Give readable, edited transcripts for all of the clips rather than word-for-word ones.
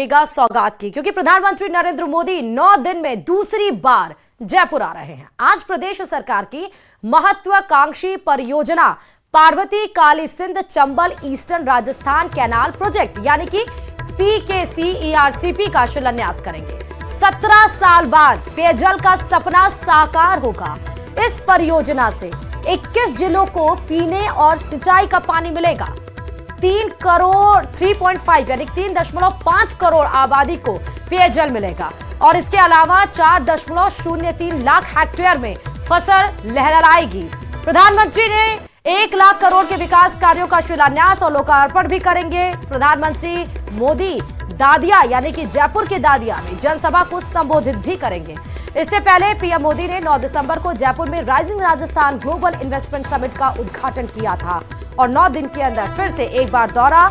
Mega सौगात की, क्योंकि प्रधानमंत्री नरेंद्र मोदी 9 दिन में दूसरी बार जयपुर आ रहे हैं। आज प्रदेश सरकार की महत्वाकांक्षी परियोजना Parvati Kali Sindh Chambal eastern Rajasthan canal project यानी कि PKCERCP का शिलान्यास करेंगे। 17 साल बाद पेयजल का सपना साकार होगा। इस परियोजना से 21 जिलों को पीने और सिंचाई का पानी मिलेगा। 3.5 यानी 3.5 करोड़ आबादी को पेयजल मिलेगा और इसके अलावा 4.03 लाख हेक्टेयर में फसल लहराएगी। प्रधानमंत्री ने 1 लाख करोड़ के विकास कार्यों का शिलान्यास और लोकार्पण भी करेंगे। प्रधानमंत्री मोदी दादिया यानी कि जयपुर के दादिया में जनसभा को संबोधित भी करेंगे। इससे पहले पीएम मोदी ने 9 दिसंबर को जयपुर में rising Rajasthan global investment summit का उद्घाटन किया था और 9 दिन के अंदर फिर से एक बार दौरा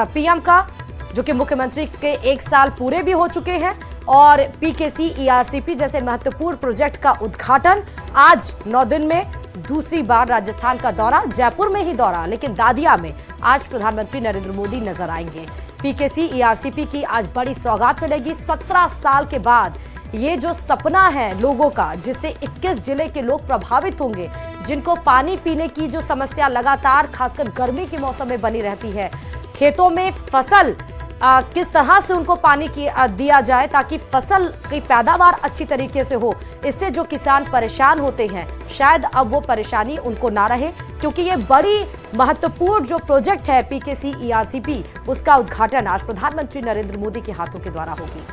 पीएम का, जो कि मुख्यमंत्री के 1 साल पूरे भी हो चुके हैं, और PKCERCP जैसे महत्वपूर्ण प्रोजेक्ट का उद्घाटन। आज 9 दिन में दूसरी बार राजस्थान का दौरा, जयपुर में ही दौरा, लेकिन दादिया में आज प्रधानमंत्री नरेंद्र मोदी नजर आएंगे। PKCERCP की आज बड़ी सौगात मिलेगी। 17 साल के बाद ये जो सपना है लोगों का, जिससे 21 जिले के लोग प्रभावित होंगे, जिनको पानी पीने की जो समस्या लगातार खासकर गर्मी के मौसम में बनी रहती है, खेतों में फसल किस तरह से उनको पानी दिया जाए ताकि फसल की पैदावार अच्छी तरीके से हो, इससे जो किसान परेशान होते हैं शायद अब वो परेशानी उनको ना रहे, क्योंकि ये बड़ी महत्वपूर्ण जो प्रोजेक्ट है PKCERCP, उसका उद्घाटन आज प्रधानमंत्री नरेंद्र मोदी के हाथों के द्वारा होगी।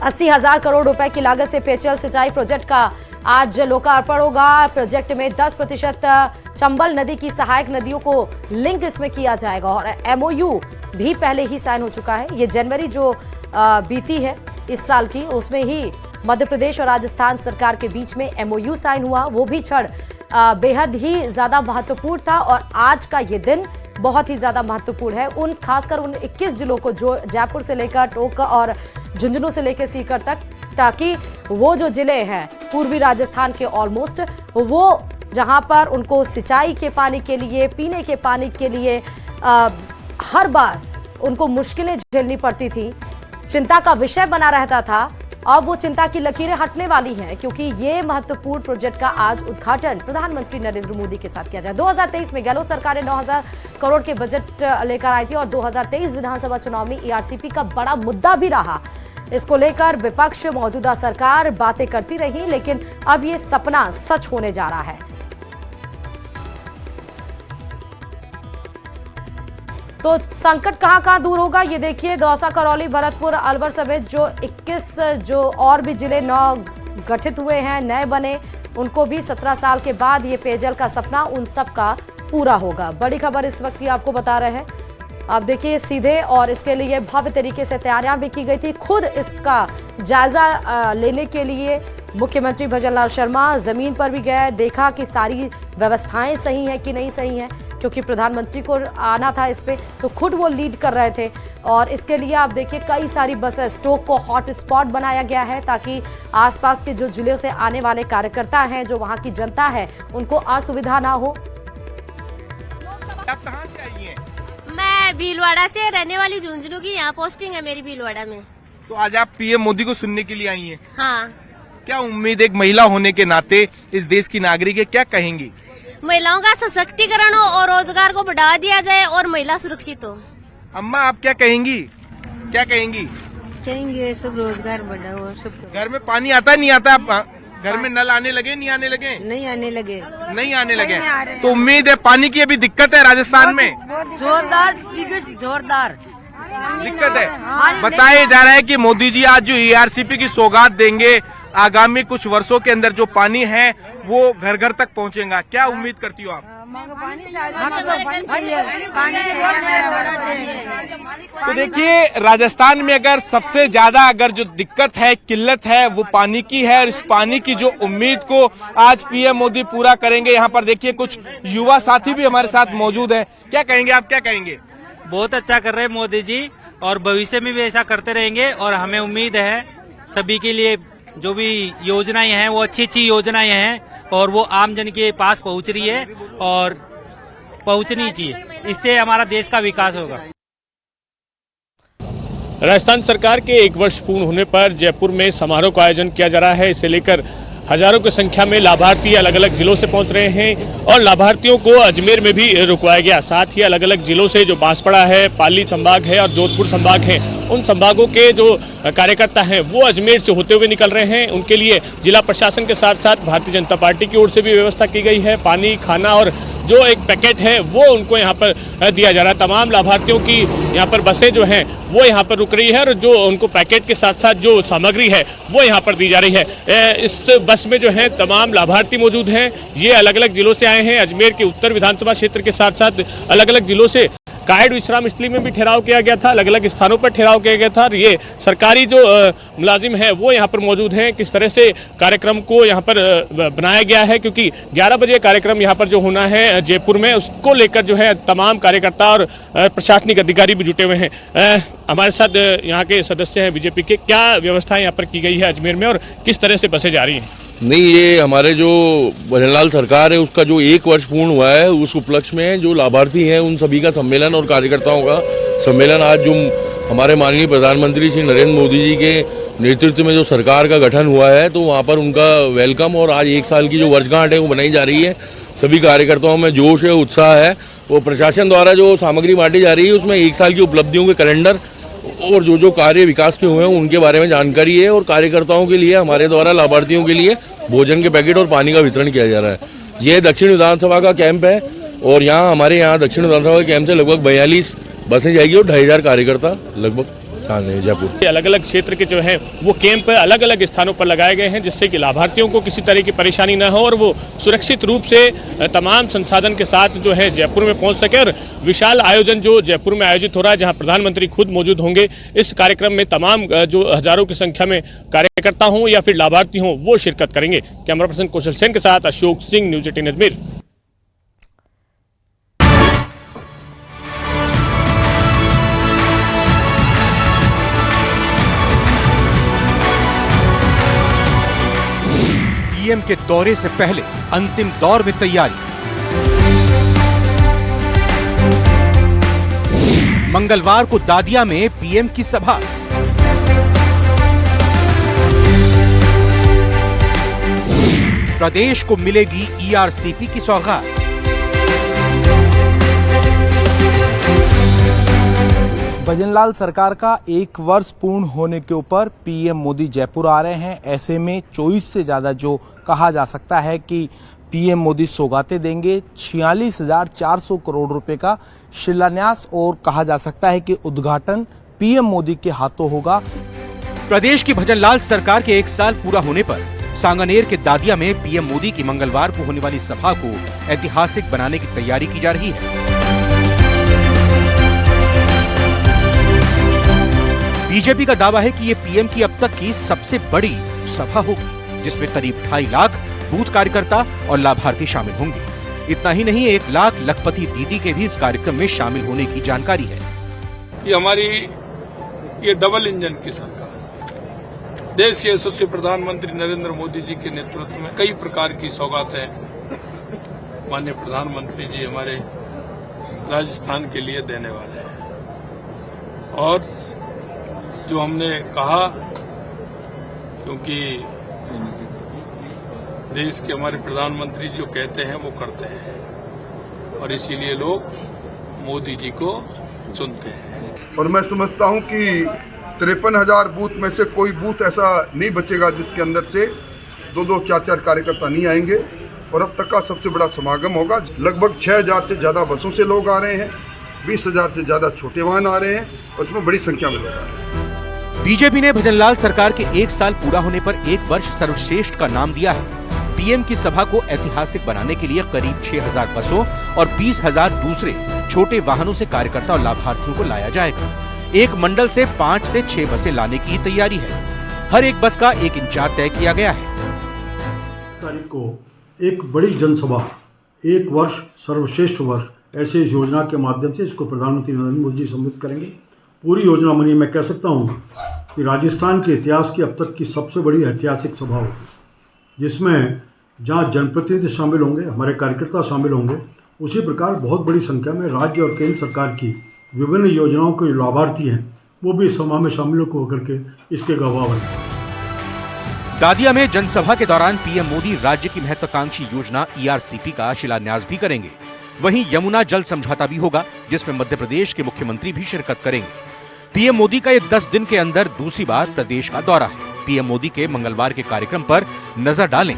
80,000 करोड़ रुपए की लागत से पेयजल सिंचाई प्रोजेक्ट का आज लोकार्पण होगा। प्रोजेक्ट में 10% चंबल नदी की सहायक नदियों को लिंक इसमें किया जाएगा और MOU भी पहले ही साइन हो चुका है। ये जनवरी जो बीती है इस साल की, उसमें ही मध्य प्रदेश और राजस्थान सरकार के बीच में MOU साइन हुआ। वो भी क्षण बेहद ही ज्यादा महत्वपूर्ण था और आज का ये दिन बहुत ही ज्यादा महत्वपूर्ण है खासकर उन 21 जिलों को, जो जयपुर से लेकर टोंक और झुंझुनू से लेकर सीकर तक, ताकि वो जो जिले हैं पूर्वी राजस्थान के ऑलमोस्ट, वो जहां पर उनको सिंचाई के पानी के लिए, पीने के पानी के लिए हर बार उनको मुश्किलें झेलनी पड़ती थी, चिंता का विषय बना रहता था, अब वो चिंता की लकीरें हटने वाली हैं, क्योंकि ये महत्वपूर्ण प्रोजेक्ट का आज उद्घाटन प्रधानमंत्री नरेंद्र मोदी के साथ किया जाए। 2023 में गहलोत सरकार ने 9,000 करोड़ के बजट लेकर आई थी और 2023 विधानसभा चुनाव में ERCP का बड़ा मुद्दा भी रहा। इसको लेकर विपक्ष, मौजूदा सरकार बातें करती रही, लेकिन अब ये सपना सच होने जा रहा है। तो संकट कहां दूर होगा ये देखिए। दौसा, करौली, भरतपुर, अलवर समेत जो 21 जो और भी जिले 9 गठित हुए हैं, नए बने, उनको भी 17 साल के बाद ये पेयजल का सपना उन सब का पूरा होगा। बड़ी खबर इस वक्त की आपको बता रहे हैं। आप देखिए सीधे, और इसके लिए भव्य तरीके से तैयारियां भी की गई थी। खुद इसका जायजा लेने के लिए मुख्यमंत्री भजनलाल शर्मा जमीन पर भी गए, देखा कि सारी व्यवस्थाएं सही हैं कि नहीं सही हैं, क्योंकि प्रधानमंत्री को आना था इस पे, तो खुद वो लीड कर रहे थे। और इसके लिए आप देखिए कई सारी बसेस, टोंक को हॉट स्पॉट बनाया गया है ताकि आसपास के जो जिलों से आने वाले कार्यकर्ता हैं, जो वहां की जनता है, उनको असुविधा ना हो। आप कहाँ से आई हैं? मैं भीलवाड़ा से रहने वाली, झुंझुनू की, यहाँ पोस्टिंग है मेरी भीलवाड़ा में। तो आज आप PM मोदी को सुनने के लिए आई हैं। हाँ। क्या उम्मीद, एक महिला होने के नाते इस देश की नागरिक है, क्या कहेंगी? महिलाओं का सशक्तिकरण हो और रोजगार को बढ़ावा दिया जाए और महिला सुरक्षित हो। अम्मा आप क्या कहेंगी? क्या कहेंगी? कहेंगे सब रोजगार बढ़ाओ, सब। घर में पानी आता है, नहीं आता? आप घर में नल आने लगे, नहीं आने लगे? नहीं आने लगे। नहीं आने लगे। तो उम्मीद है, पानी की अभी दिक्कत है राजस्थान में, जोरदार जोरदार दिक्कत है। बताया जा रहा है कि मोदी जी आज जो ERCP की सौगात देंगे, आगामी कुछ वर्षों के अंदर जो पानी है वो घर घर तक पहुंचेगा। क्या उम्मीद करती हो आप? तो देखिए, राजस्थान में अगर सबसे ज्यादा अगर जो दिक्कत है, किल्लत है, वो पानी की है, और इस पानी की जो उम्मीद को आज PM मोदी पूरा करेंगे। यहाँ पर देखिए कुछ युवा साथी भी हमारे साथ मौजूद हैं। क्या कहेंगे आप, क्या कहेंगे? बहुत अच्छा कर रहे हैं मोदी जी, और भविष्य में भी ऐसा करते रहेंगे, और हमें उम्मीद है सभी के लिए जो भी योजनाएं हैं वो अच्छी अच्छी योजनाएं हैं और वो आम जन के पास पहुंच रही है और पहुंचनी चाहिए। इससे हमारा देश का विकास होगा। राजस्थान सरकार के 1 वर्ष पूर्ण होने पर जयपुर में समारोह का आयोजन किया जा रहा है। इसे लेकर हजारों की संख्या में लाभार्थी अलग अलग जिलों से पहुंच रहे हैं और लाभार्थियों को अजमेर में भी रुकवाया गया। साथ ही अलग अलग जिलों से जो बांसवाड़ा है, पाली संभाग है और जोधपुर संभाग है, उन संभागों के जो कार्यकर्ता हैं वो अजमेर से होते हुए निकल रहे हैं। उनके लिए जिला प्रशासन के साथ साथ भारतीय जनता पार्टी की ओर से भी व्यवस्था की गई है। पानी, खाना और जो एक पैकेट है वो उनको यहाँ पर दिया जा रहा है। तमाम लाभार्थियों की यहाँ पर बसें जो हैं वो यहाँ पर रुक रही है और जो उनको पैकेट के साथ साथ जो सामग्री है वो यहाँ पर दी जा रही है। इस बस में जो है तमाम लाभार्थी मौजूद हैं। ये अलग अलग जिलों से आए हैं। अजमेर के उत्तर विधानसभा क्षेत्र के साथ साथ अलग अलग जिलों से कायड विश्राम स्थली में भी ठहराव किया गया था, अलग अलग स्थानों पर ठहराव किया गया था। और ये सरकारी जो मुलाजिम है वो यहाँ पर मौजूद हैं। किस तरह से कार्यक्रम को यहाँ पर बनाया गया है, क्योंकि 11 बजे कार्यक्रम यहाँ पर जो होना है जयपुर में, उसको लेकर जो है तमाम कार्यकर्ता और प्रशासनिक अधिकारी भी जुटे हुए हैं। हमारे साथ यहाँ के सदस्य हैं बीजेपी के। क्या व्यवस्थाएं यहाँ पर की गई है अजमेर में और किस तरह से बसें जा रही हैं? नहीं, ये हमारे जो भजनलाल सरकार है उसका जो 1 वर्ष पूर्ण हुआ है, उस उपलक्ष्य में जो लाभार्थी हैं उन सभी का सम्मेलन और कार्यकर्ताओं का सम्मेलन आज जो हमारे माननीय प्रधानमंत्री श्री नरेंद्र मोदी जी के नेतृत्व में जो सरकार का गठन हुआ है, तो वहाँ पर उनका वेलकम और आज 1 साल की जो वर्षगांठ है वो बनाई जा रही है। सभी कार्यकर्ताओं में जोश है, उत्साह है। वो प्रशासन द्वारा जो सामग्री बांटी जा रही है उसमें 1 साल की उपलब्धियों के कैलेंडर और जो जो कार्य विकास के हुए हैं उनके बारे में जानकारी है। और कार्यकर्ताओं के लिए हमारे द्वारा लाभार्थियों के लिए भोजन के पैकेट और पानी का वितरण किया जा रहा है। ये दक्षिण विधानसभा का कैंप है और यहाँ हमारे यहाँ दक्षिण विधानसभा के कैंप से लगभग 42 बसें जाएगी और 2,500 कार्यकर्ता लगभग जयपुर। अलग अलग क्षेत्र के जो है वो कैंप अलग अलग स्थानों पर लगाए गए हैं, जिससे कि लाभार्थियों को किसी तरह की परेशानी न हो और वो सुरक्षित रूप से तमाम संसाधन के साथ जो है जयपुर में पहुंच सके। और विशाल आयोजन जो जयपुर में आयोजित हो रहा है, जहां प्रधानमंत्री खुद मौजूद होंगे, इस कार्यक्रम में तमाम जो हजारों की संख्या में कार्यकर्ता हों या फिर लाभार्थी हों वो शिरकत करेंगे। कैमरा पर्सन कौशल सेन के साथ अशोक सिंह, न्यूज़ 18 अजमेर। पीएम के दौरे से पहले अंतिम दौर में तैयारी। मंगलवार को दादिया में पीएम की सभा। प्रदेश को मिलेगी ईआरसीपी की सौगात। भजनलाल सरकार का 1 वर्ष पूर्ण होने के ऊपर पीएम मोदी जयपुर आ रहे हैं। ऐसे में 24 से ज्यादा जो कहा जा सकता है कि पीएम मोदी सौगातें देंगे। 46,400 करोड़ रुपए का शिलान्यास और कहा जा सकता है कि उद्घाटन पीएम मोदी के हाथों होगा। प्रदेश की भजनलाल सरकार के 1 साल पूरा होने पर सांगानेर के दादिया में पीएम मोदी की मंगलवार को होने वाली सभा को ऐतिहासिक बनाने की तैयारी की जा रही है। बीजेपी का दावा है कि ये पीएम की अब तक की सबसे बड़ी सभा होगी, जिसमें करीब 2.5 लाख बूथ कार्यकर्ता और लाभार्थी शामिल होंगे। इतना ही नहीं, 1 लाख लखपति दीदी के भी इस कार्यक्रम में शामिल होने की जानकारी है। कि हमारी ये डबल इंजन की सरकार, देश के यशस्वी प्रधानमंत्री नरेंद्र मोदी जी के नेतृत्व में कई प्रकार की सौगातें माननीय प्रधानमंत्री जी हमारे राजस्थान के लिए देने वाले हैं। और जो हमने कहा, क्योंकि देश के हमारे प्रधानमंत्री जो कहते हैं वो करते हैं और इसीलिए लोग मोदी जी को चुनते हैं। और मैं समझता हूं कि 53,000 बूथ में से कोई बूथ ऐसा नहीं बचेगा जिसके अंदर से 2-2, 4-4 कार्यकर्ता नहीं आएंगे। और अब तक का सबसे बड़ा समागम होगा। लगभग 6,000 से ज्यादा बसों से लोग आ रहे हैं, 20,000 से ज्यादा छोटे वाहन आ रहे हैं और इसमें बड़ी संख्या में लोग आ रहे हैं। बीजेपी ने भजनलाल सरकार के 1 साल पूरा होने पर 1 वर्ष सर्वश्रेष्ठ का नाम दिया है। पीएम की सभा को ऐतिहासिक बनाने के लिए करीब 6,000 बसों और 20,000 दूसरे छोटे वाहनों से कार्यकर्ता और लाभार्थियों को लाया जाएगा। एक मंडल से 5 से 6 बसें लाने की तैयारी है। हर एक बस का एक इंचार्ज तय किया गया है। तारीख को एक बड़ी जनसभा, 1 वर्ष सर्वश्रेष्ठ वर्ष, ऐसे इस योजना के माध्यम से इसको प्रधानमंत्री नरेंद्र मोदी जी संबोधित करेंगे। पूरी योजना मानिए मैं कह सकता हूँ कि राजस्थान के इतिहास की अब तक की सबसे बड़ी ऐतिहासिक सभा होगी, जिसमें जहाँ जनप्रतिनिधि शामिल होंगे, हमारे कार्यकर्ता शामिल होंगे, उसी प्रकार बहुत बड़ी संख्या में राज्य और केंद्र सरकार की विभिन्न योजनाओं के लाभार्थी हैं वो भी इस सभा में शामिल होकर के इसके गवाह बने। दादिया में जनसभा के दौरान पीएम मोदी राज्य की महत्वाकांक्षी योजना ERCP का शिलान्यास भी करेंगे। वहीं यमुना जल समझौता भी होगा, जिसमें मध्य प्रदेश के मुख्यमंत्री भी शिरकत करेंगे। पीएम मोदी का ये 10 दिन के अंदर दूसरी बार प्रदेश का दौरा है। पीएम मोदी के मंगलवार के कार्यक्रम पर नजर डालें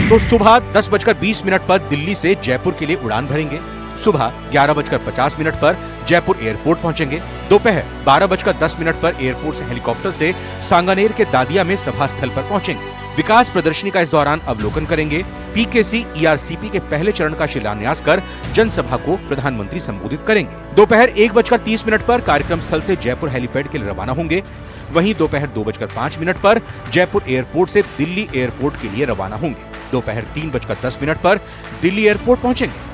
तो सुबह 10:20 पर दिल्ली से जयपुर के लिए उड़ान भरेंगे। सुबह 11:50 पर जयपुर एयरपोर्ट पहुंचेंगे। दोपहर 12:10 पर एयरपोर्ट से हेलीकॉप्टर से सांगानेर के दादिया में सभा स्थल पर पहुंचेंगे। विकास प्रदर्शनी का इस दौरान अवलोकन करेंगे। पीकेसी ERCP के पहले चरण का शिलान्यास कर जनसभा को प्रधानमंत्री संबोधित करेंगे। दोपहर 1:30 पर कार्यक्रम स्थल से जयपुर हेलीपैड के लिए रवाना होंगे। वहीं दोपहर 2:05 पर जयपुर एयरपोर्ट से दिल्ली एयरपोर्ट के लिए रवाना होंगे। दोपहर 3:10 पर दिल्ली एयरपोर्ट पहुंचेंगे।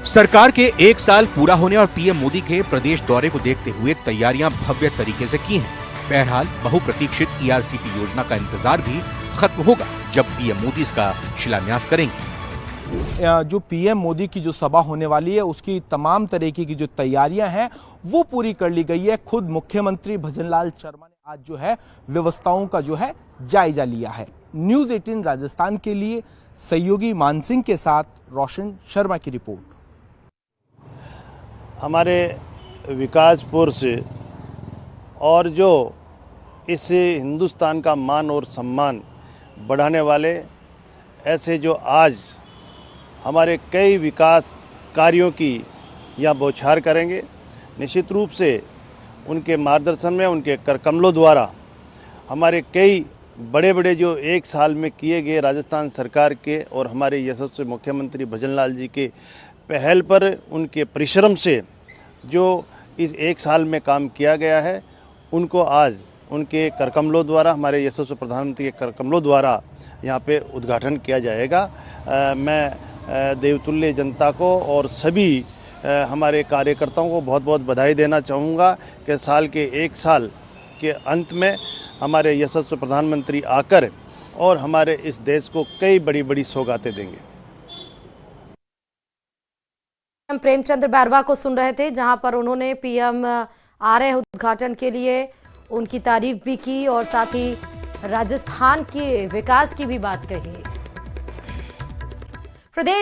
सरकार के 1 साल पूरा होने और पीएम मोदी के प्रदेश दौरे को देखते हुए तैयारियां भव्य तरीके से की हैं। बहरहाल बहुप्रतीक्षित ERCP योजना का इंतजार भी खत्म होगा जब पीएम मोदी इसका शिलान्यास करेंगे। जो पीएम मोदी की जो सभा होने वाली है उसकी तमाम तरीके की जो तैयारियां हैं वो पूरी कर ली गई है। खुद मुख्यमंत्री भजनलाल शर्मा ने आज जो है व्यवस्थाओं का जो है जायजा लिया है। न्यूज़ 18 राजस्थान के लिए सहयोगी मानसिंह के साथ रोशन शर्मा की रिपोर्ट। हमारे विकासपुर से और जो इस हिंदुस्तान का मान और सम्मान बढ़ाने वाले ऐसे जो आज हमारे कई विकास कार्यों की यहाँ बौछार करेंगे, निश्चित रूप से उनके मार्गदर्शन में, उनके करकमलों द्वारा हमारे कई बड़े बड़े जो 1 साल में किए गए राजस्थान सरकार के और हमारे यशस्वी मुख्यमंत्री भजनलाल जी के पहल पर, उनके परिश्रम से जो इस 1 साल में काम किया गया है, उनको आज उनके करकमलों द्वारा, हमारे यशस्वी प्रधानमंत्री के करकमलों द्वारा यहाँ पे उद्घाटन किया जाएगा। मैं देवतुल्य जनता को और सभी हमारे कार्यकर्ताओं को बहुत बहुत बधाई देना चाहूँगा कि साल के 1 साल के अंत में हमारे यशस्वी प्रधानमंत्री आकर और हमारे इस देश को कई बड़ी बड़ी सौगातें देंगे। हम प्रेमचंद्र बैरवा को सुन रहे थे, जहां पर उन्होंने पीएम आ रहे उद्घाटन के लिए उनकी तारीफ भी की और साथ ही राजस्थान के विकास की भी बात कही। प्रदेश